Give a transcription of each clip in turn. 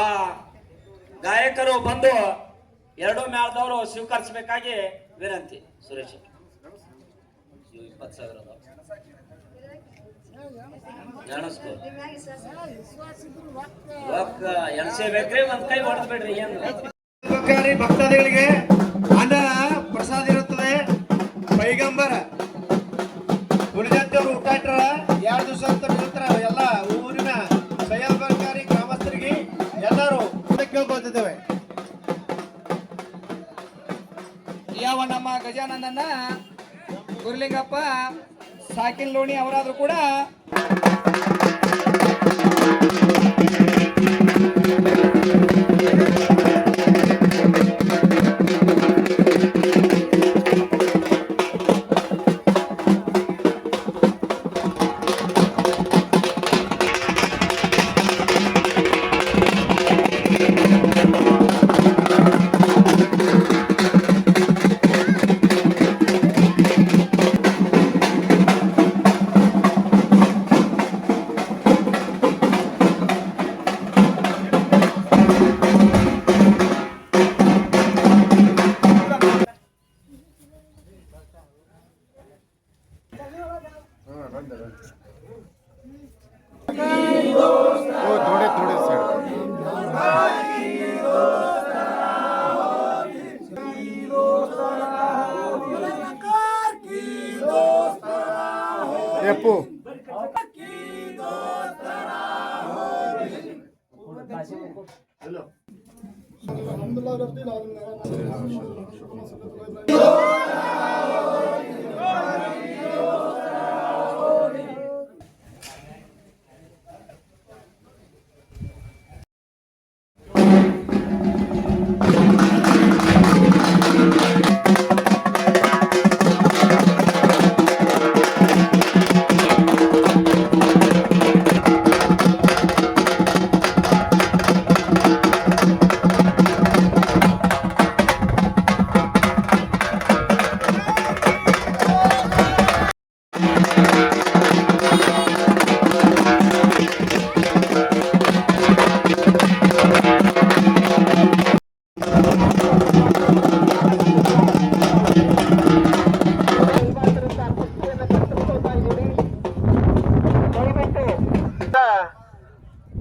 ಆ ಗಾಯಕರು ಬಂದು ಎರಡು ಮೇಳದವರು ಸ್ವೀಕರಿಸಬೇಕಾಗಿ ವಿನಂತಿ. ಸುರೇಶ್ 20,000 ಎಣಸೇಬೇಕ್ರಿ, ಒಂದ್ ಕೈ ಹೊಡೆದ್ಬಿಡ್ರಿ. ಏನು ಭಕ್ತಾದಿಗಳಿಗೆ ಅನ್ನ ಪ್ರಸಾದ ಇರುತ್ತದೆ. ಪೈಗಂಬರ ಉಳಿದಂತವ್ರು ಊಟ ಇಟ್ರ 2 ದಿವಸ ಅಂತ ಬಿಡ್ತಾರ. ಎಲ್ಲ ಊರಿನ ಸಹ್ಯಾಕಾರಿ ಗ್ರಾಮಸ್ಥರಿಗೆ ಎಲ್ಲರೂ ಕೇಳ್ಕೊಳ್ತಿದ್ದೇವೆ. ಯಾವ ನಮ್ಮ ಗಜಾನಂದನ ಗುರುಲಿಂಗಪ್ಪ ಸಾಕಿನ್ ಲೋಣಿ ಅವರಾದ್ರೂ ಕೂಡ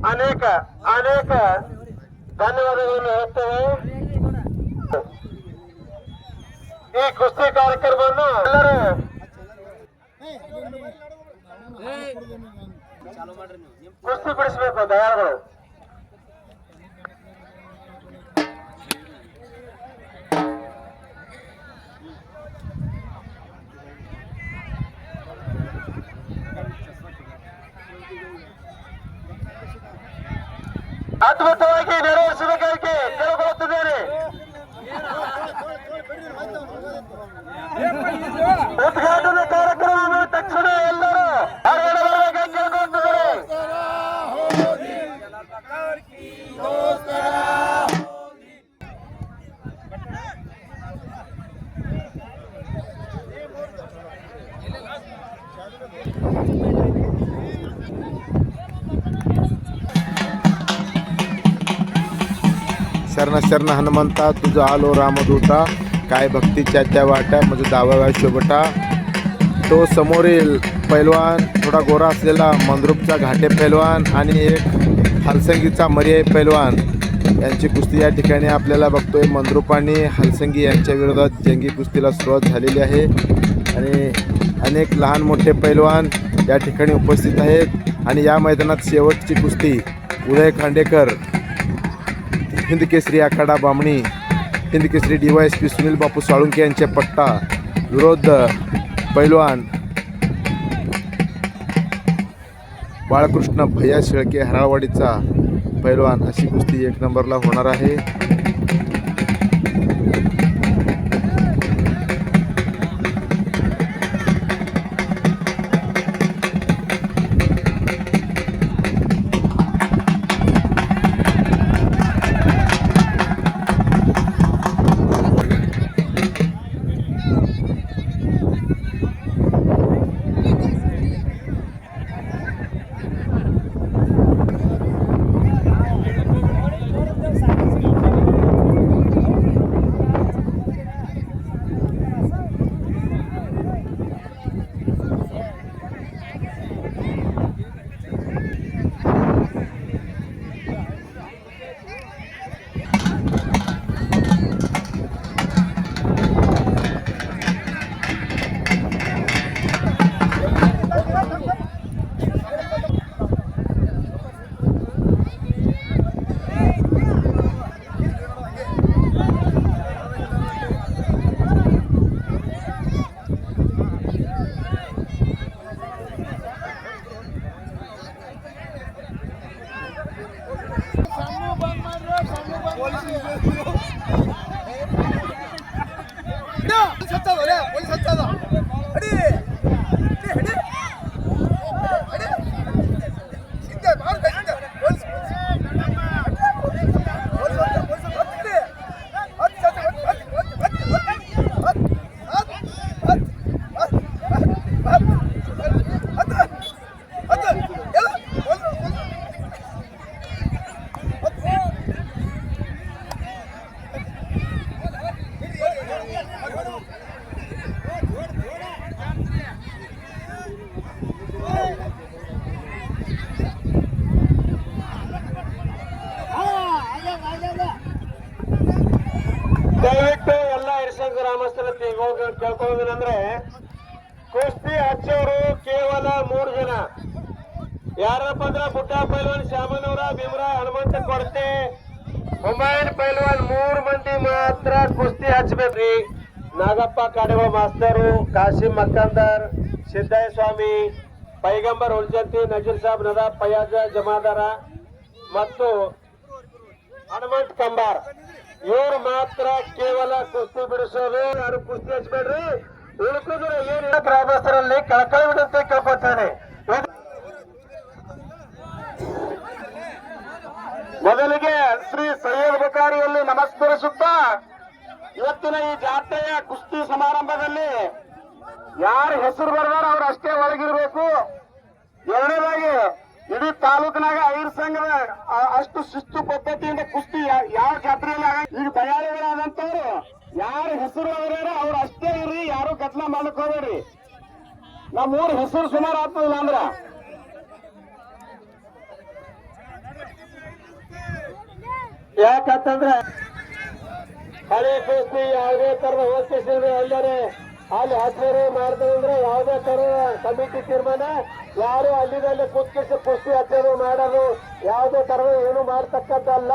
ಅನೇಕ ಧನ್ಯವಾದಗಳನ್ನು ಹೇಳುತ್ತೇವೆ. ಈ ಕುಸ್ತಿ ಕಾರ್ಯಕ್ರಮವನ್ನು ಎಲ್ಲರೂ ಕುಸ್ತಿ ಬಿಡಿಸಬೇಕು. ದಯಾಳುಗಳು ಅದ್ಭುತವಾಗಿ ನೆರವೇರಿಸಬೇಕಾಗಿ ಕೇಳಿಕೊಳ್ಳುತ್ತಿದ್ದೇನೆ. ಉದ್ಘಾಟನಾ ಕಾರ್ಯಕ್ರಮವನ್ನು ತಕ್ಷಣ ಎಲ್ಲರೂ ಹೊರಗಡೆ ಕೇಳಿಕೊಳ್ಳುತ್ತಿದ್ದಾರೆ. शरण शरण हनुमंता तुझं आलो रामदूता, काय भक्तीच्या त्या वाट्या म्हणजे दावा शोभटा. तो समोरील पैलवान थोडा गोरा असलेला मंद्रुपचा घाटे पैलवान आणि एक हलसंगीचा मर्याय पैलवान यांची कुस्ती या ठिकाणी आपल्याला बघतोय. मंद्रुप आणि हलसंगी यांच्या विरोधात जंगी कुस्तीला सुरुवात झालेली आहे आणि अनेक लहान मोठे पैलवान या ठिकाणी उपस्थित आहेत. आणि या मैदानात शेवटची कुस्ती उदय खांडेकर हिंद केसरी आखाडा बामणी, हिंद केसरी DYSP सुनील बापू साळुंके यांचे पट्टा विरोध पैलवान बाळकृष्ण भैया शेळके हराळवाडीचा पैलवान अशी कुस्ती 1 नंबरला होणार आहे. ದಯವಿಟ್ಟು ಎಲ್ಲ ಹಿರಸಂಗ ಗ್ರಾಮಸ್ಥರ ಕೇಳ್ಕೊಳ್ಳೋದೇನಂದ್ರೆ ಕುಸ್ತಿ ಹಚ್ಚೋರು ಕೇವಲ 3 ಜನ. ಯಾರಪ್ಪ ಅಂದ್ರೆ ಬುಡ್ಡ ಪೈಲ್ವಾನ್ ಶ್ಯಾಮನವರ, ಭೀಮರ, ಹನುಮಂತ ಕೊಡ್ತೆ, ಹುಮಾಯೂನ್ ಪೈಲ್ವಾನ್ 3 ಮಂದಿ ಮಾತ್ರ ಕುಸ್ತಿ ಹಚ್ಚಬೇಕ್ರಿ. ನಾಗಪ್ಪ ಕಾಡೆಗಳ ಮಾಸ್ತರು, ಕಾಸಿಂ ಮಕ್ಕಂದರ್, ಸಿದ್ದಯ್ಯ ಸ್ವಾಮಿ, ಪೈಗಂಬರ್ ಹುಲ್ಜಂತಿ, ನಜೀರ್ ಸಾಬ್ ನದಾಬ್, ಫಯಾಜ ಜಮಾದಾರ ಮತ್ತು ಹನುಮಂತ್ ಕಂಬಾರ್ ಇವ್ರು ಮಾತ್ರ ಕೇವಲ ಕುಸ್ತಿ ಬಿಡಿಸೋದು. ಯಾರು ಕುಸ್ತಿ ಹಚ್ಚಬೇಡ್ರಿ. ಉಳ್ಕಿದ್ರೆ ಏನಿಲ್ಲ ಗ್ರಾಮಸ್ಥರಲ್ಲಿ ಕಳಕಳಿ ವಿನಂತಿ ಕೇಳ್ಕೊತಾನೆ. ಮೊದಲಿಗೆ ಶ್ರೀ ಸೈಯದ್ ಬುಖಾರಿಯಲ್ಲಿ ನಮಸ್ಕರಿಸುತ್ತಾ ಇವತ್ತಿನ ಈ ಜಾತ್ರೆಯ ಕುಸ್ತಿ ಸಮಾರಂಭದಲ್ಲಿ ಯಾರ ಹೆಸರು ಬರೆದಾರ ಅವ್ರು ಅಷ್ಟೇ ಒಳಗಿರ್ಬೇಕು. ಎರಡನೇದಾಗಿ ಇಡೀ ತಾಲೂಕಿನಾಗ ಐರ್ ಸಂಘದ ಅಷ್ಟು ಶಿಸ್ತು ಪದ್ಧತಿಯಿಂದ ಕುಸ್ತಿ ಯಾವ ಜಾತ್ರೆಯಲ್ಲಿ ಈಗ ಬಯಾಳಿಗಳಾದಂತವ್ರು ಯಾರ ಹೆಸರು ಬರೆದಾರ ಅವ್ರು ಅಷ್ಟೇ ಇರ್ರಿ. ಯಾರು ಗದ್ದಲ ಮಾಡಕ್ ಹೋಗ್ಬೇಡ್ರಿ. ನಮ್ಮೂರ್ ಹೆಸರು ಸುಮಾರು ಆಗ್ತದಿಲ್ಲ ಅಂದ್ರ ಯಾಕಂತಂದ್ರೆ ಹಳೆ ಕುಸ್ತಿ ಯಾವುದೇ ತರದ ಹೋಗ್ತಿಸಿದ್ರೆ ಎಲ್ಲರೇ ಅಲ್ಲಿ ಹಚ್ಚರು ಮಾಡ್ದಂದ್ರೆ ಯಾವುದೇ ತರದ ಕಮಿಟಿ ತೀರ್ಮಾನ ಯಾರು ಅಲ್ಲಿದಲ್ಲಿ ಕುಸ್ತಿ ಹಚ್ಚೋದು ಮಾಡೋದು ಯಾವುದೇ ತರದ ಏನು ಮಾಡ್ತಕ್ಕಂಥಲ್ಲ.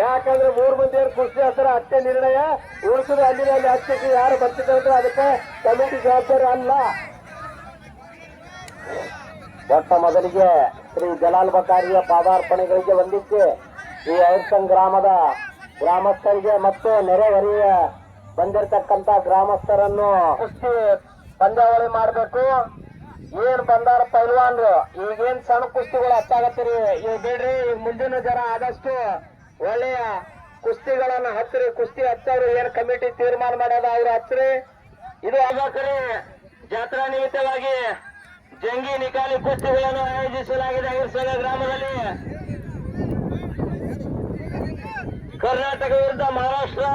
ಯಾಕಂದ್ರೆ 3 ಮಂದಿ ಕುಸ್ತಿ ಹಚ್ಚರ ಅಷ್ಟೇ ನಿರ್ಣಯ. ಉಳಿಸಿದ್ರೆ ಅಲ್ಲಿ ಹಚ್ಚಕ್ಕೆ ಯಾರು ಬರ್ತಿದ್ರೆ ಅದಕ್ಕೆ ಕಮಿಟಿ ಜವಾಬ್ದಾರಿ ಅಲ್ಲ. ಮೊಟ್ಟ ಮೊದಲಿಗೆ ಶ್ರೀ ಜಲಾಲ್ ಬಕಾರಿಯ ಪಾದಾರ್ಪಣೆಗಳಿಗೆ ವಂದಿಸಿ ಈ ಐರ್ಸಂಗ್ ಗ್ರಾಮದ ಗ್ರಾಮಸ್ಥರಿಗೆ ಮತ್ತು ನೆರೆಹೊರೆಯ ಬಂದಿರತಕ್ಕಂತ ಗ್ರಾಮಸ್ಥರನ್ನು ಕುಸ್ತಿ ಪಂದ್ಯಾವಳಿ ಮಾಡಬೇಕು. ಏನ್ ಬಂದಾರ ಪೈಲ್ವಾನ್ರು ಈಗೇನ್ ಸಣ್ಣ ಕುಸ್ತಿಗಳು ಹಚ್ಚಾಗತ್ತೀರಿ ಈಗ ಬಿಡ್ರಿ. ಮುಂದಿನ ಜನ ಆದಷ್ಟು ಒಳ್ಳೆಯ ಕುಸ್ತಿಗಳನ್ನ ಹಚ್ಚ್ರಿ. ಕುಸ್ತಿ ಹಚ್ಚೋರು ಏನ್ ಕಮಿಟಿ ತೀರ್ಮಾನ ಮಾಡೋದು ಅವ್ರು ಹಚ್ಚ್ರಿ. ಇದು ಆಗಕ್ರಿ ಜಾತ್ರಾ ನಿಮಿತ್ತವಾಗಿ ಜಂಗಿ ನಿಕಾಲಿ ಕುಸ್ತಿಗಳನ್ನು ಆಯೋಜಿಸಲಾಗಿದೆ ಐರ್ಸಂಗ ಗ್ರಾಮದಲ್ಲಿ. ಕರ್ನಾಟಕ ವಿರುದ್ಧ ಮಹಾರಾಷ್ಟ್ರ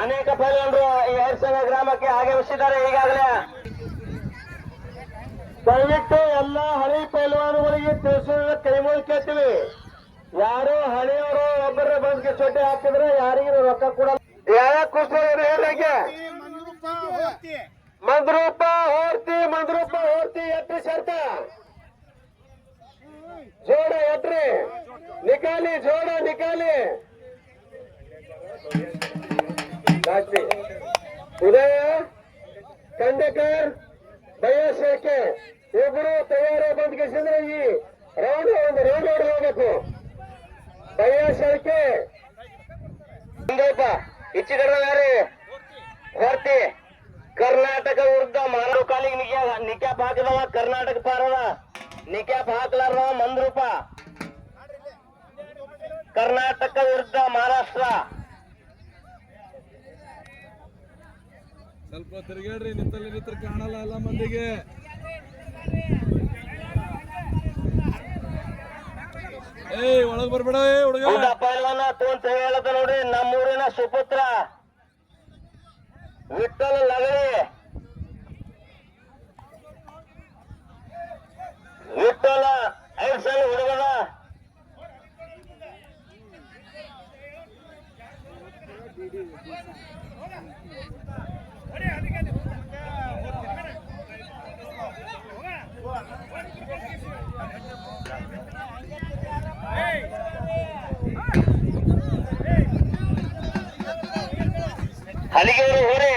ಅನೇಕ ಪೈಲ್ವಾನರು ಈ ಐರ್ಸಂಗ ಗ್ರಾಮಕ್ಕೆ ಆಗಮಿಸಿದ್ದಾರೆ. ಈಗಾಗಲೇ ದಯವಿಟ್ಟು ಎಲ್ಲ ಹಳಿ ಪೈಲ್ವಾನುಗಳಿಗೆ ತಿಳಿಸೋದ್ರ ಕೈ ಮುಗಿ ಕೇಳ್ತೀವಿ. ಯಾರು ಹಳೆಯವರು ಒಬ್ಬರ ಬಂದ್ಗೆ ಚೊಟ್ಟೆ ಹಾಕಿದ್ರೆ ಯಾರಿಗೂ ರೊಕ್ಕ ಕೊಡಲ್ಲ. ಯಾವ ಕುಸ್ತಿ ಹೇಳಕ್ಕೆ ಮಂದ್ರೂಪ ಹೋರ್ತಿ ಎಟ್ರಿ ಶರ್ತ ಜೋಡ ಎಟ್ರಿ ನಿಕಾಲಿ ಜೋಡ ನಿಕಾಲಿ ಉದಯ ಖಂಡೇಕರ್ ಬಯಸಕ್ಕೆ ಇಬ್ಬರು ತಯಾರ ಬಂದ್ಕಿಸಿದ್ರೆ ಈ ಒಂದು ರೌಂಡ್ ಹೋಗ್ಬೇಕು. ಬಯಸಕ್ಕೆ ಇಚ್ಚಿಗಡೆ ಹೊರ್ತಿ ಕರ್ನಾಟಕ ವಿರುದ್ಧ ಮಾರು ಕಾಲಿಗೆ ನಿಕ್ಯಾಪ್ ಹಾಕಿದವ ಕರ್ನಾಟಕ ಪಾರದ ನಿಕ್ಯಾಪ್ ಹಾಕ್ಲಾರ್ದವ ಮಂದ್ರೂಪ. ಕರ್ನಾಟಕ ವಿರುದ್ಧ ಮಹಾರಾಷ್ಟ್ರ. ಸ್ವಲ್ಪ ತಿರುಗಾಡ್ರಿ, ನಿಂತಲ್ಲಿ ನಿಂತರು ಕಾಣಲ್ಲ ಎಲ್ಲ ಮಂದಿಗೆ. ಒಳಗ್ ಬರ್ಬೇಡ ಹುಡುಗ. ಪೈಲ್ವಾನ ಅಂತ ಹೇಳದ ನೋಡ್ರಿ. ನಮ್ಮೂರಿನ ಸುಪುತ್ರ ವಿಠ್ಠಲ ಲಗಳಿ, ವಿಠ್ಠಲ ಐರ್ಸಂಗ ಹುಡುಗನ ಹಲಿಗೇರಿ ಹೋರಿ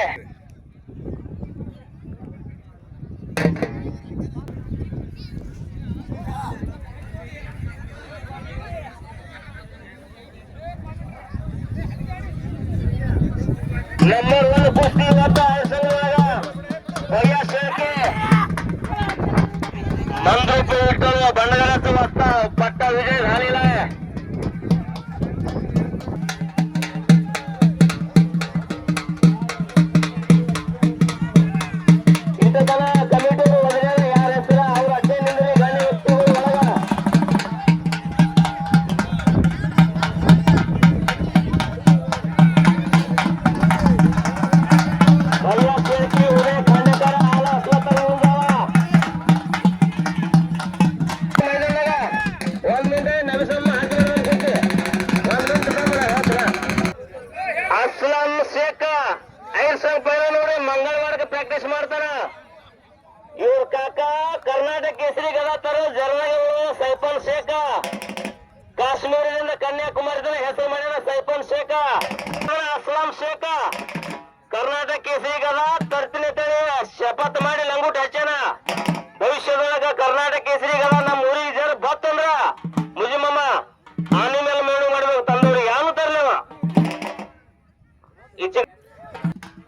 ನಂಬರ್ 1 ಕುಸ್ತಿ ಇವತ್ತ ಸಂಘದಾಗ ಭಯ್ಯ ಶೇಖೆ ಮಂದ್ರೂಪ ಇಟ್ಟರು ಬಂಡಗರ ಹೊತ್ತ ಪಟ್ಟ ವಿಜಯ್ ರಾಲಿಲ್ಲ ಇಂಥದನ ಕಮಿಟಿ ಒಳಗೆ ಯಾರ ಹೆಸರ ಅವ್ರ ಅಡ್ಡೆ ನಿಂದ್ರಿ ಗಣ್ಯ ವ್ಯಕ್ತಿಗಳು ಒಳಗ ಭಯ್ಯ ಶೇಖೆ ಉದಯ ಖಂಡಕರ ಹಾಲ ಅಶ್ವತ್ಥರ ಉಂಜಾವ ಅಸ್ಲಾಂ ಶೇಖ 5 ಸಂಘ ಪೈಲ ನೋಡಿ ಮಂಗಳವಾರಕ್ಕೆ ಪ್ರಾಕ್ಟೀಸ್ ಮಾಡ್ತಾರ ಇವ್ರ ಕಾಕ ಕರ್ನಾಟಕ ಕೇಸರಿ ಗದ ತರ ಜರ್ನಾಗಿ ಸೈಫನ್ ಶೇಖ ಕಾಶ್ಮೀರದಿಂದ ಕನ್ಯಾಕುಮಾರಿ ತನಕ ಹೆಸರು ಮಾಡಿದ ಸೈಫನ್ ಶೇಖ ಅಸ್ಲಾಂ ಶೇಖ ಕರ್ನಾಟಕ ಕೇಸರಿ ಗದ ತರ್ತಿನಿ ತಳಿ ಶಪಥ ಮಾಡಿ ಲಂಗುಟ ಹಚ್ಚನ ಭವಿಷ್ಯದೊಳಗ ಕರ್ನಾಟಕ ಕೇಸರಿ ಗದ ನಮ್ಮ ಊರಿಗೆ ಜರ ಬತ್ತಂದ್ರ ಮುಜಿಮಮ್ಮ ಆನಿ ಮೇಲೆ ಮೇಳು ಮಾಡ್ಬೇಕು ತಂದವ್ರಿಗೆ ಯಾರು ತರ್ಲಿವ ಈಚೆ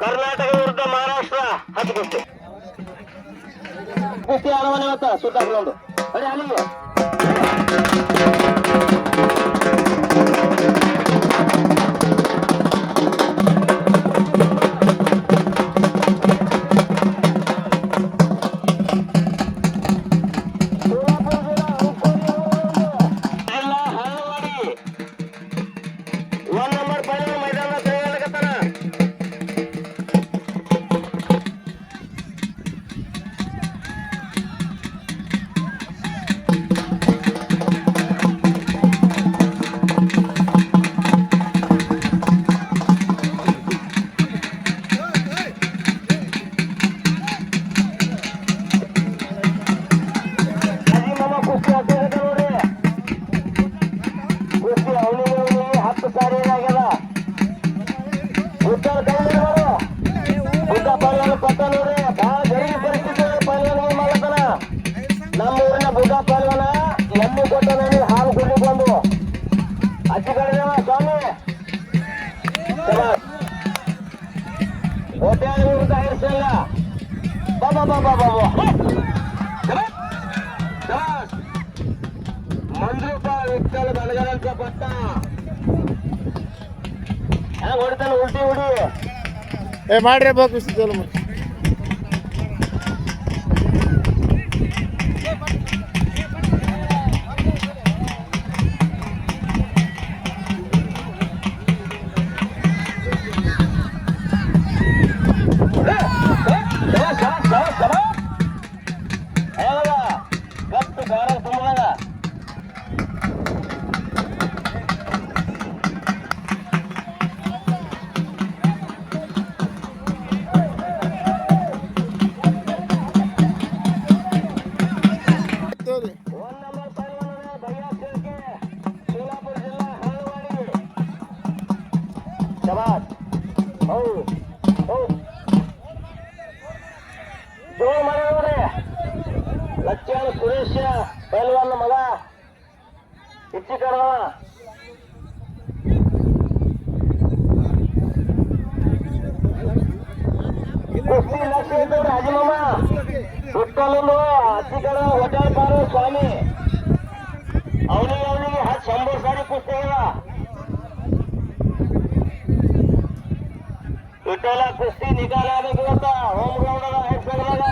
ಕರ್ನಾಟಕ ವಿರುದ್ಧ ಮಹಾರಾಷ್ಟ್ರ 10 ಕುಸ್ತಿ ಕುಸ್ತಿ ಆಡವನ ಇವತ್ತ ಸುತ್ತಾಕೊಂಡು ಅರೆ ಅಲ್ಲಿಗೆ ನಮ್ಮ ಊರಿನ ಬುದ್ಧ ಪಾಲ್ವನ ಎಮ್ಮೆ ಕೊಟ್ಟ ನನಗೆ ಹಾಲು ಕುಡ್ಲಿಕ್ಕೆ ಬಂದು ಅಜ್ಜಿ ಕಡೆದೇವ ಸ್ವಾಮಿ ಹೋಟೆಲ್ ವಿರುದ್ಧ ಹೈರ್ಸಲ್ಲ ಬಾಬಾ ಬಾಬಾ ಬಾಬಾ ಮಂದ್ರೂಪ ವಿಠಲ್ ಬಲಗರಂತ ಪಟ್ಟ ಹೆಂಗ ಹೊಡಿತಾನೆ ಉಲ್ಟಿ ಹುಡಿ ಮಾಡ್ರಿ ಬಾಕು ಜೋರ್ ಮಾಡಿ ನೋಡ್ರಿ ಲಕ್ಷ್ಮಣ ಸುರೇಶ ಪೈಲ್ವಾನ್ ಮಗ ಹೆಚ್ಚಿ ಕಡವ ಕುಸ್ತಿ ಲಕ್ಷ ಇದ್ದವ್ರಿ ಹಾಜಿಮಮ್ಮ ಹುಟ್ಟಲು ಹಚ್ಚಿ ಕಡವ ಹೋಟೆಲ್ ಬಾರು ಸ್ವಾಮಿ ಅವನಿಗೆ 100 ಸಾರಿ ಕುಸ್ತಿ ಇಲ್ಲ ವಿಠಲ ಕುಸ್ತಿ ನಿಕಾಲ ಆಗಬೇಕು ಅಂತ ಹೋಮ್ ಗ್ರೌಂಡ್ ಅದ ಹೆಸರಾಗ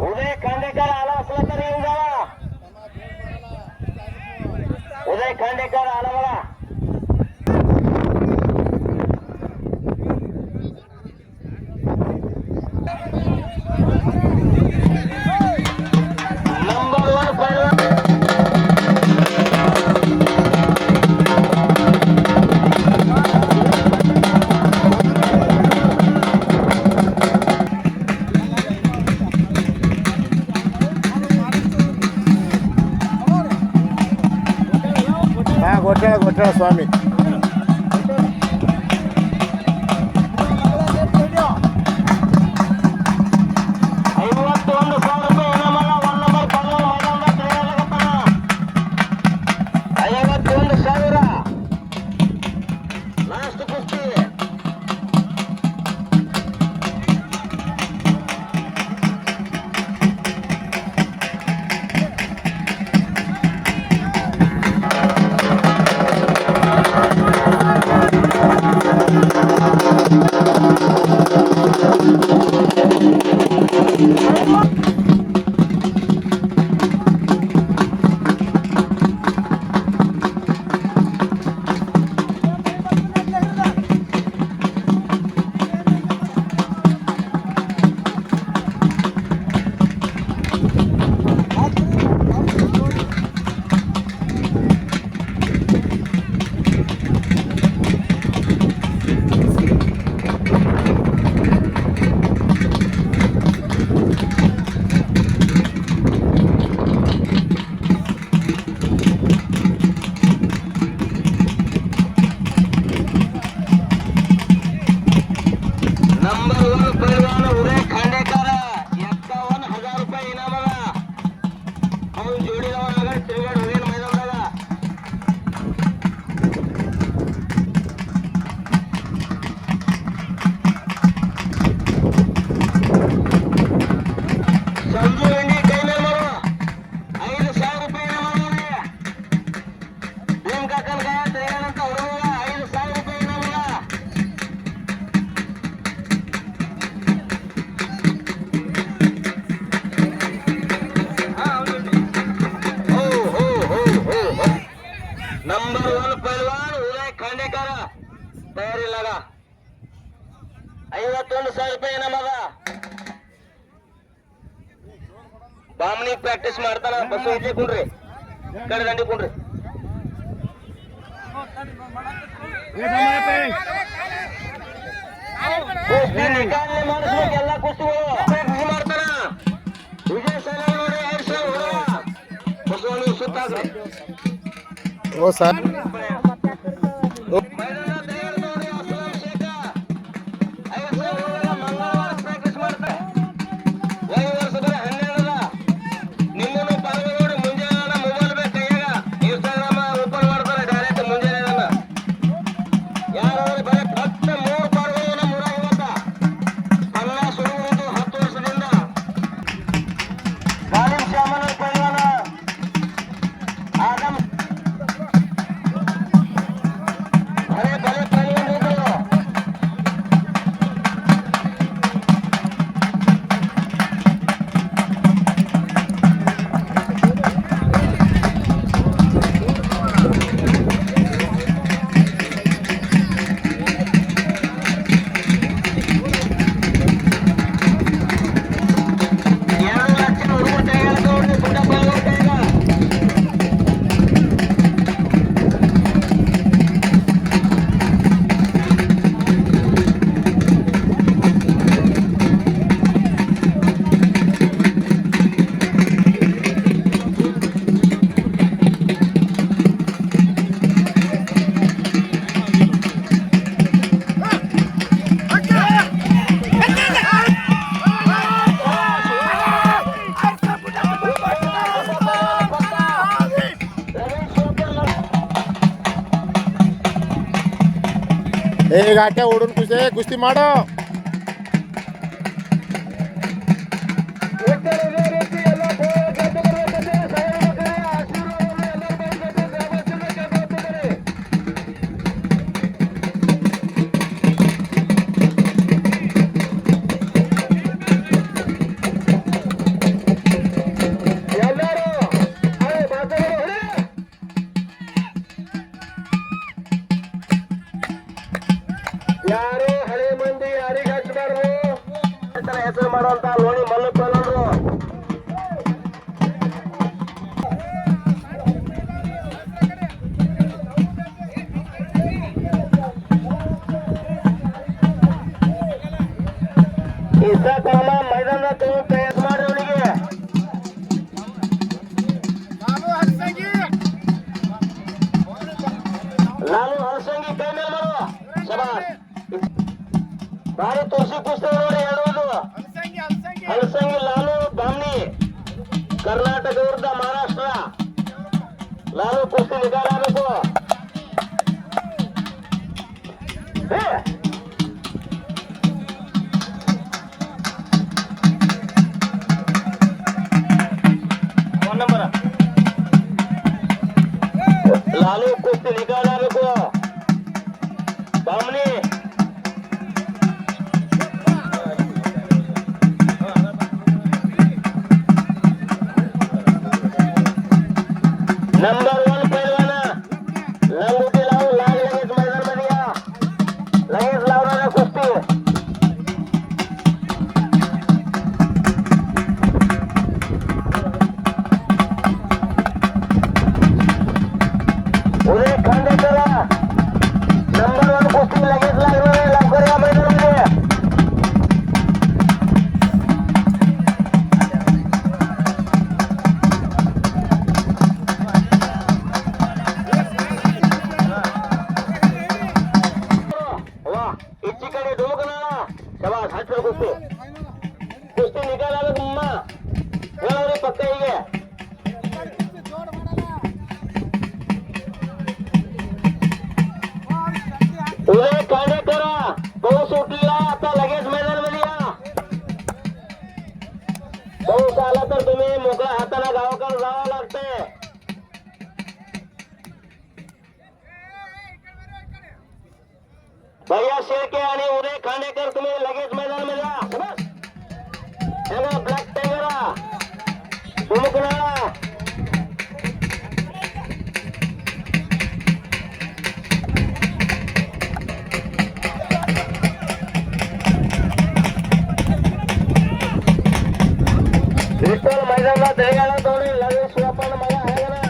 ಉದಯ ಖಾಂಡೇಕರ್ ಆಲಸ್ಲತ್ತರಿ ಉದಯ ಖಾಂಡೇಕರ್ ಆಲಮಲ ನಂಬರ್ 1 ಪೈಲ್ವಾನ್ ಗೊಟ್ಟಳ ಸ್ವಾಮಿ 51,000 ರೂಪಾಯಿ नंबर 1 पैलवान उदय खांडेकर 51,000 रुपये इनाम अदा जोडी लावून तिरगड होईल मैदानाला संजू इंडी कೈಮೇಲೆ ಮಾಡು 5,000 रुपये इनाम अदा भीम काकन काय तिरगडंತ ಹುಡುಗ 5,000 रुपये इनाम अदा नंबर 1 पैलवान उदय खांडेकर तयारी लगा 51,000 रुपये इनाम अदा बामणी प्रॅक्टिस ಮಾಡ್ತಾನ ಬಸ್ ಇಟ್ಲಿ ಕುಂಡ್ರಿ ಕಡೆ ದಂಡಿ ಕುಂಡ್ರಿ ಕುಸ್ತಿ ನಿಕಾಲ್ನೆ ಮಾಡಿಸ್ಬೇಕು ಎಲ್ಲ ಕುಸ್ತಿಗಳು ಪ್ರಾಕ್ಟೀಸ್ ಮಾಡ್ತಾನ ವಿಜಯ ಸೇನೆ ನೋಡಿ 2,000 ಹೊರ ಬಸವಣ್ಣ ಸುತ್ತಾಗ್ರಿ हो सर ಮೈದಾನ ತಯಾರು ನೋಡಿ ಅಸ್ಲಾಂ ಶೇಖ 5,000 ಹೊರ ಮಂಗಳವಾರ ಪ್ರಾಕ್ಟೀಸ್ ಮಾಡ್ತಾರೆ ಈ ವರ್ಷ ಬರೀ 12 ನಿಮ್ಮನ್ನು ಪಾಲ್ಗೆ ನೋಡಿ ಮುಂಜಾನೆ ಮೊಬೈಲ್ ಬೇಕು ಕೈಯಾಗ ಇನ್ಸ್ಟಾಗ್ರಾಮ್ ಓಪನ್ ಮಾಡ್ತಾರೆ ಡೈರೆಕ್ಟ್ ಮುಂಜಾನೆ ಯಾರಾದ್ರೂ ಬರೀ ಫಕ್ತ 3 ಪಾಲ್ಗಳು 150 ಪಲ್ಲ ಶುರುವುದು 10 ವರ್ಷದಿಂದ ಗಾಲಿಂ ಶ್ಯಾಮನ ಪೈಲ್ವಾನ ಆದಮ್ अरे भले पहलवान निकलो ಎರಡು ಲಕ್ಷ ಹುಡುಗ ತೆಗೆದುಕೊಂಡು ಪುಟ್ಟ ಪೈಲ್ವಾನ್ ಕೈಗ ए गाठ्या ओढून कुस्ती माडो ಯಾರು ಹಳೆ ಮಂದಿ ಯಾರಿಗೆ ಹಚ್ಚಬಾರ್ದು ಹೆಸರು ಮಾಡುವಂತ ಲೋಣಿ ಮಲ್ಲಪ್ಪನವರು ಇಷ್ಟ ಕಾಲ ಮೈದಾನ ತಯಾರು ಮಾಡಿ ಅವನಿಗೆ लालू हलसंगी कೈ ಮೇಲೆ ಮಾಡು ಶಬಾಷ್ ಬಾರಿ ತೋರಿಸಿ ಕುಸ್ತಿ ನೋಡಿ ಹೇಳುವುದು ಹಲಸಂಗಿ ಲಾಲು ಬಾಮ್ನಿ ಕರ್ನಾಟಕ ವಿರುದ್ಧ ಮಹಾರಾಷ್ಟ್ರ ಲಾಲು ಕುಸ್ತಿ ನಿಗಾಡಬೇಕು ಫೋನ್ ನಂಬರ್ लालू कुस्ती निकालಬೇಕು बामनी नंबर 1 पैलवान लंगोटी लावून लगेच मैदानामध्ये या लगेच लावणारा कुस्ती तर तुम्ही मोकळ्या हाताला गावाकडे जावं लागतंय. भैया शेळके आणि उदय खांडेकर तुम्ही लगेच मैदानामध्ये या. ब्लॅक टायगरा तुमकुनाळा विठ्ठल मैदानाला दहीगाडा दोन्ही लगेच शिवापण मला आहे ना.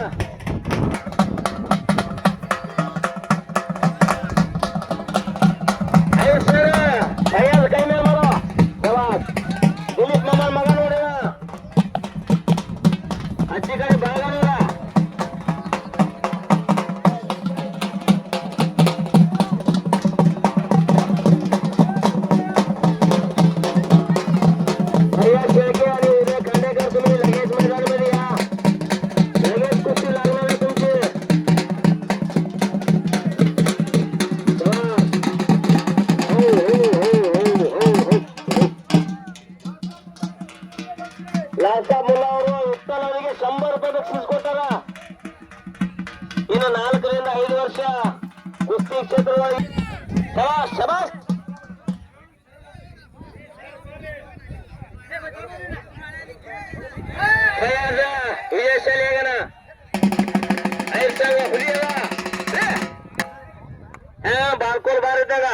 भैया काही नाही मला तेव्हा दिलीप मामा मगा नोडे ना आजीकडे बागा नोडा. भैया शेळके आणि उदय खांडेकर तुम्ही लगेच मैदानामध्ये या. लगेच कुस्ती लागणार आहे तुमची. ಲಾಸ್ಟ ಮುಲ್ಲವರು ವಿಠ್ಠಲ್ ಅವರಿಗೆ 100 ರೂಪಾಯಿ ಬಕ್ಷೀಸ್ ಕೊಟ್ಟಾರ. ಇನ್ನು 4 ರಿಂದ 5 ವರ್ಷ ಕುಸ್ತಿ ಕ್ಷೇತ್ರದಲ್ಲಿ ಶಬಾಷ್ ಶಬಾಷ್. ವಿಜಯಶಾಲಿ ಆಗನ 5,000 ಹುಲಿಯಲ್ಲ ಬಾರ್ಕೋರ್ ಬಾರ್ ಇದ್ದಾಗ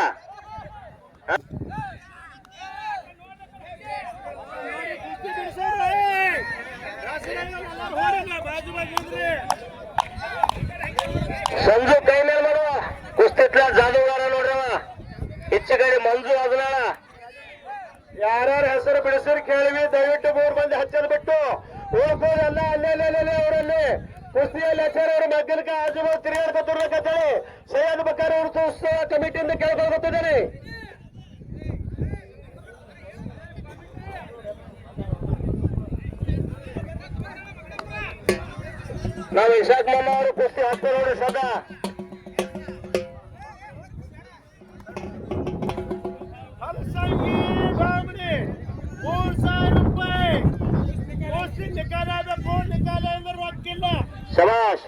ಸಂಜು ಕೈ ಮೇಲೆ ಮಾಡುವ ಕುಸ್ತಿತ್ಲ ಜಾದೂಗಾರ ನೋಡ್ರವ ಹೆಚ್ಚು ಕಡೆ ಮಂಜು ಅದನಾಳ. ಯಾರ್ಯಾರ ಹೆಸರು ಬಿಡಿಸಿರು ಕೇಳಿವಿ ದಯವಿಟ್ಟು 3 ಮಂದಿ ಹಚ್ಚಲು ಬಿಟ್ಟು ಉಳ್ಕೋದಲ್ಲ ಅಲ್ಲೇ ಅವರಲ್ಲಿ ಕುಸ್ತಿಯಲ್ಲಿ ಹಚ್ಚಾರ ಅವ್ರ ಮಗ್ಗಲಕ ಆಜು ತಿರುಗಾಡ್ಕೊತಿರ್ಬೇಕಂತೇಳಿ ಸೈಯದ್ ಬಕ್ಕಾರ್ ಉತ್ಸವ ಕಮಿಟಿಯಿಂದ ಕೇಳ್ಕೊಳ್ಕೊತಿದ್ದೇನೆ. ನಾವು ಇಶಾಕ್ ಮಾಮ ಅವರು ಕುಸ್ತಿ ಹಾಕ್ತಾರೆ ನೋಡಿ ಸದಾ. ಶಬಾಷ್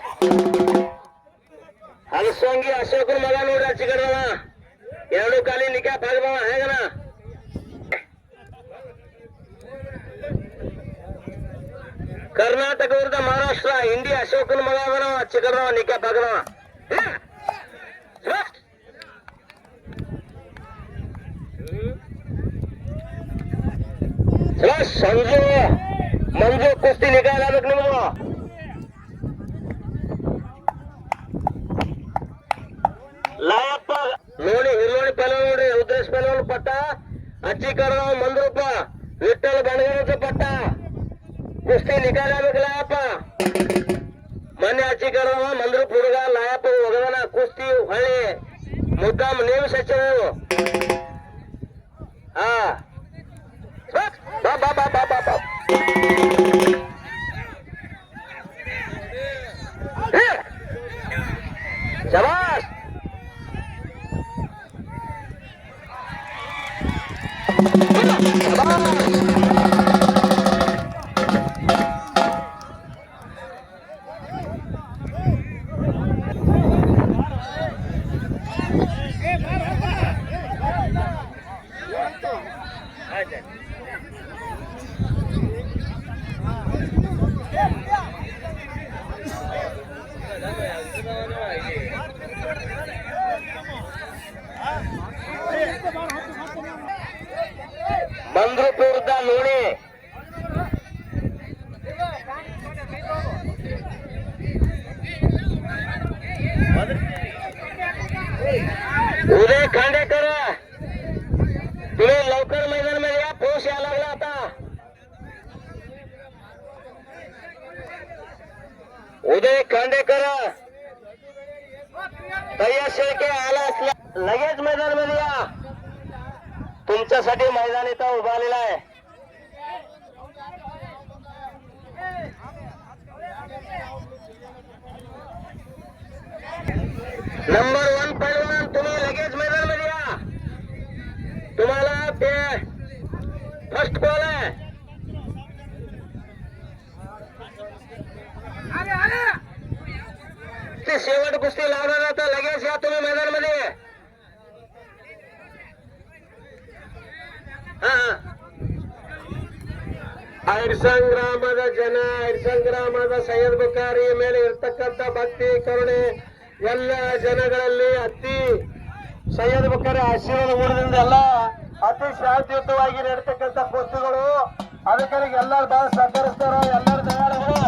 ಹಲಸಂಗಿ ಅಶೋಕನ ಮಗ ನೋಡ್ರಿ ಆಚೆ ಕಡೆವ 2 ಕಾಲಿ ನಿಕಾ ಭಾಗವ ಹೇಗನ. ಕರ್ನಾಟಕ ವಿರುದ್ಧ ಮಹಾರಾಷ್ಟ್ರ ಇಂಡಿಯಾ ಅಶೋಕನ ಮಗ ಅವನ ಆಚೆ ಕಡೆವ ನಿಕಾ ಭಾಗವ. ಸಂಜು ಮಂಜು ಕುಸ್ತಿ ನಿಗಾ ಆಗ್ಬೇಕು ನಿಮ್ದು. ಲಾಯಪ್ಪ ನೋಡಿ ಹಿರೋಣಿ ಪೆಲವ್ ನೋಡಿ ರುದ್ರೇಶ್ ಪೆಲವ್ ಪಟ್ಟ ಅಚ್ಚಿ ಕಡವ ಮಂದ್ರೂಪ ವಿಠ್ಠಲ್ ಬಣಗಾರ ಪಟ್ಟ ಕುಸ್ತಿ ನಿಗಾ ಆಗ್ಬೇಕು ಲಾಯಪ್ಪ. ಮೊನ್ನೆ ಅಚ್ಚಿ ಕಡವ ಮಂದ್ರೂಪ ಹುಡುಗ ಲಾಯಪ್ಪ ಹೋಗವನ ಕುಸ್ತಿ ಹೊಳ್ಳಿ ಮುದ್ದಾಮ್ ನೀವು ಸಚಿವರು. ಹಾ ಬಾ ಬಾ ಬಾ ಬಾ ಬಾ ಬಾ ಶಬಾಷ್. ಮಂದ್ರೂಪ ವಿರುದ್ಧ ಲೋಣಿ उदय खांडेकर तुम्ही लवकर मैदान मध्ये या. पाऊस यायला लागला आता. उदय खांडेकर भैया शेळके आला असला लगेच मैदान मध्ये या. तुमच्यासाठी मैदान इथं उभारलेलं आहे. नंबर 1 पैलवान तुम्ही लगेच मैदान मध्ये या. तुम्हाला ते फर्स्ट कॉल आहे. आता शेवट कुस्ती लावणार आता लगेच या तुम्ही मैदानामध्ये. ಐರ್ಸಂಗ್ರಾಮದ ಜನ, ಐರ್ಸಂಗ್ರಾಮದ ಸೈಯದ್ ಬುಖಾರಿ ಮೇಲೆ ಇರ್ತಕ್ಕಂಥ ಭಕ್ತಿ ಕರುಣೆ ಎಲ್ಲ ಜನಗಳಲ್ಲಿ ಅತಿ ಸೈಯದ್ ಬುಖಾರಿ ಆಶೀರ್ವಾದ ಮೂಡದಿಂದ ಎಲ್ಲ ಅತಿ ಶಾಂತಿಯುತವಾಗಿ ನಡೀತಕ್ಕಂಥ ಕುಸ್ತಿಗಳು. ಅದಕ್ಕೆ ಎಲ್ಲರೂ ಬಹಳ ಸಹಕರಿಸ್ತಾರ. ಎಲ್ಲರ ದಯಾಳುಗಳು.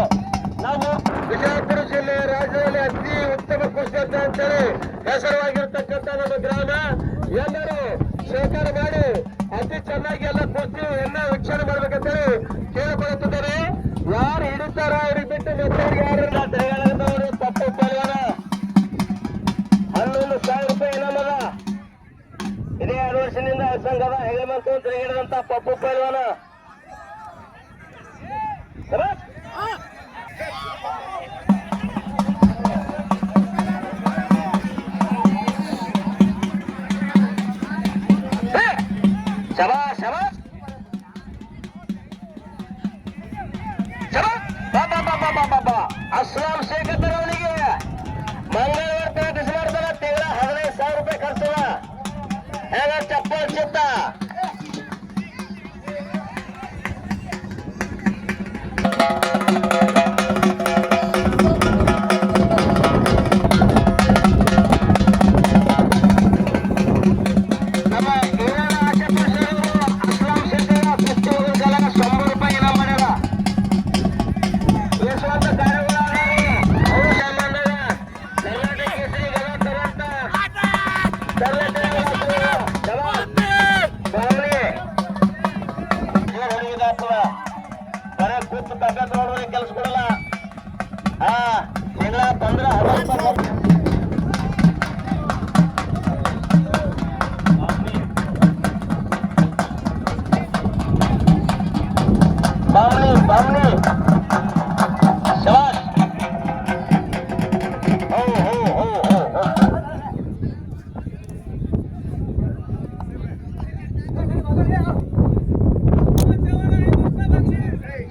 ನಾವು ಬಿಜಾಪುರ ಜಿಲ್ಲೆ ರಾಜ್ಯದಲ್ಲಿ ಅತಿ ಉತ್ತಮ ಕುಸ್ತಿ ಅಂತೇಳಿ ಹೆಸರವಾಗಿರ್ತಕ್ಕಂಥ ನಮ್ಮ ಗ್ರಾಮ ಎಲ್ಲರೂ ಸಹಕಾರ ಮಾಡಿ ಅತಿ ಚೆನ್ನಾಗಿ ಎಲ್ಲ ಕುಸ್ತಿ ಎಲ್ಲ ವೀಕ್ಷಣೆ ಮಾಡ್ಬೇಕಂತೇಳಿ ಕೇಳಿಕೊಳ್ಳುತ್ತಿದ್ದಾರೆ. ಯಾರು ಹಿಡಿತಾರ ಅವ್ರಿಗೆ ಬಿಟ್ಟು ಮತ್ತವ್ರಿಗೆ ಯಾರಿಲ್ಲ ಅಂತ ಹೇಳದವರು ತಪ್ಪು ಪಲ್ವಾನ 11,000 ರೂಪಾಯಿ ಇನಾಮದ. ಇದೇ 2 ವರ್ಷದಿಂದ ಸಂಘದ ಹೆಗಮಂತು ಅಂತ ಹೇಳಿದಂತ ಪಪ್ಪು ಪಲ್ವಾನ. ಶಬಾಷ್ ಶಬಾಷ್ ಅಸ್ಲಾಂ ಶೇಖರ್ ಅವನಿಗೆ ಮಂಗಳವಾರ ಪ್ರಾಕ್ಟೀಸ್ ಮಾಡ್ತಾರ. ತಿಂಗಳ 15,000 ರೂಪಾಯಿ ಖರ್ಚದ. ಹೇಗ ಚಪ್ಪಲ್ ಚಿತ್ತ ಕೆಲಸ ಕೊಡಲ್ಲ. ತಿಂಗಳ 15,000 ಬಾವನಿ ಶಬಾಷ್.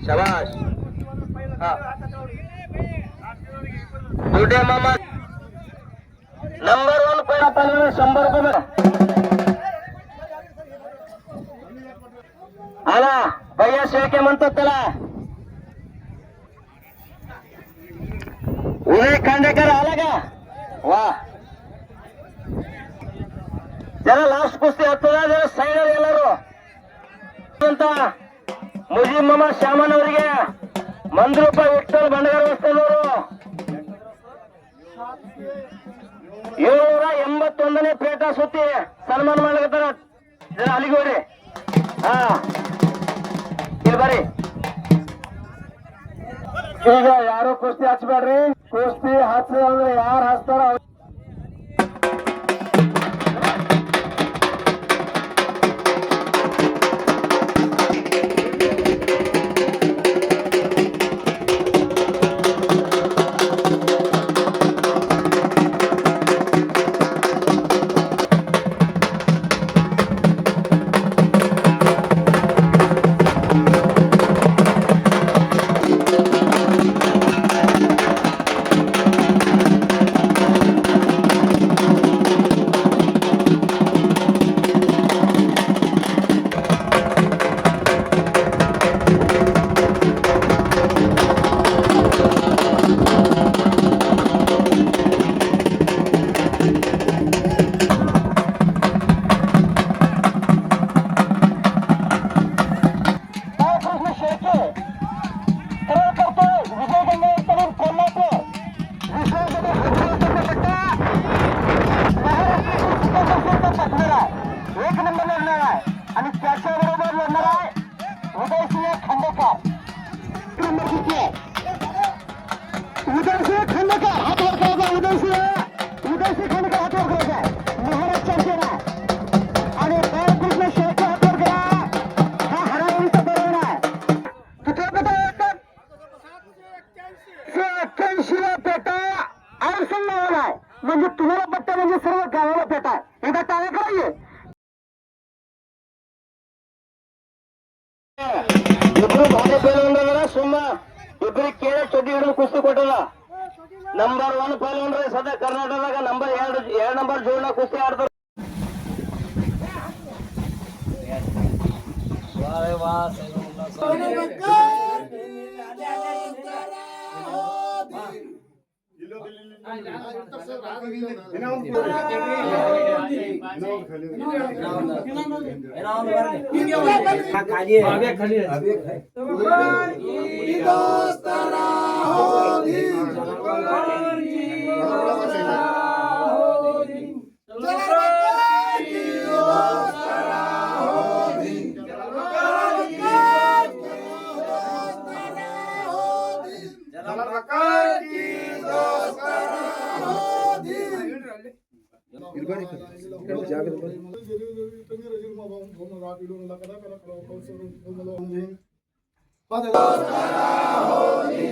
ಶಬಾಷ್. ದುಡ್ಡೆ ಮಾಮ ನಂಬರ್ 1 ಪೈನ 100 ರೂಪಾಯಿ ಅಲ್ಲ ಭಯ್ಯ ಸೇಕೆ ಮಂತಲ್ಲ. ಉದಯ ಖಂಡೇಕರ್ ಅಲಾಗ ವಾ ಜನ ಲಾಸ್ಟ್ ಕುಸ್ತಿ ಹತ್ತದ ಜನ ಸೈಡ್ ಎಲ್ಲರೂ ಅಂತ ಮುಜೀಬ್ ಮೊಹಮ್ಮದ್ ಶಾಮನ್ ಅವರಿಗೆ 1 ರೂಪಾಯಿ ವಿಠಲ್ ಬಂಡಗಾರ ವಸ್ತುದವರು 781ನೇ ಪೇಟ ಸುತ್ತಿ ಸನ್ಮಾನ ಮಾಡ್ಲಕತ್ತಾರ. ಜನ ಅಲ್ಲಿಗೆ ಹೋಗ್ರಿ. ಇಲ್ಲಿ ಬರ್ರಿ. ಈಗ ಯಾರು ಕುಸ್ತಿ ಹಚ್ಬೇಡ್ರಿ. ಕುಸ್ತಿ ಹಚ್ಚಂದ್ರೆ ಯಾರು ಹಚ್ತಾರ म्हणजे तुम्हाला पट्टा म्हणजे सर्व गावाला पेटा एकदा टाळ्या करायचे. ಇಬ್ರು ಭಾಗ ಬೇರೆ ಸುಮ್ಮ ಇಬ್ರಿಗೆ ಕೇಳ ಚೊಡ್ಡಿ ಹಿಡಿದು ಕುಸ್ತಿ ಕೊಟ್ಟಲ್ಲ. ನಂಬರ್ 1 ಪೈಲ್ವಾನ್ ರೀ ಸದ್ಯ ಕರ್ನಾಟಕದಾಗ ನಂಬರ್ 2 ನಂಬರ್ ಜೋಡ್ನ ಕುಸ್ತಿ ಆಡ್ತಾರೆ. Padre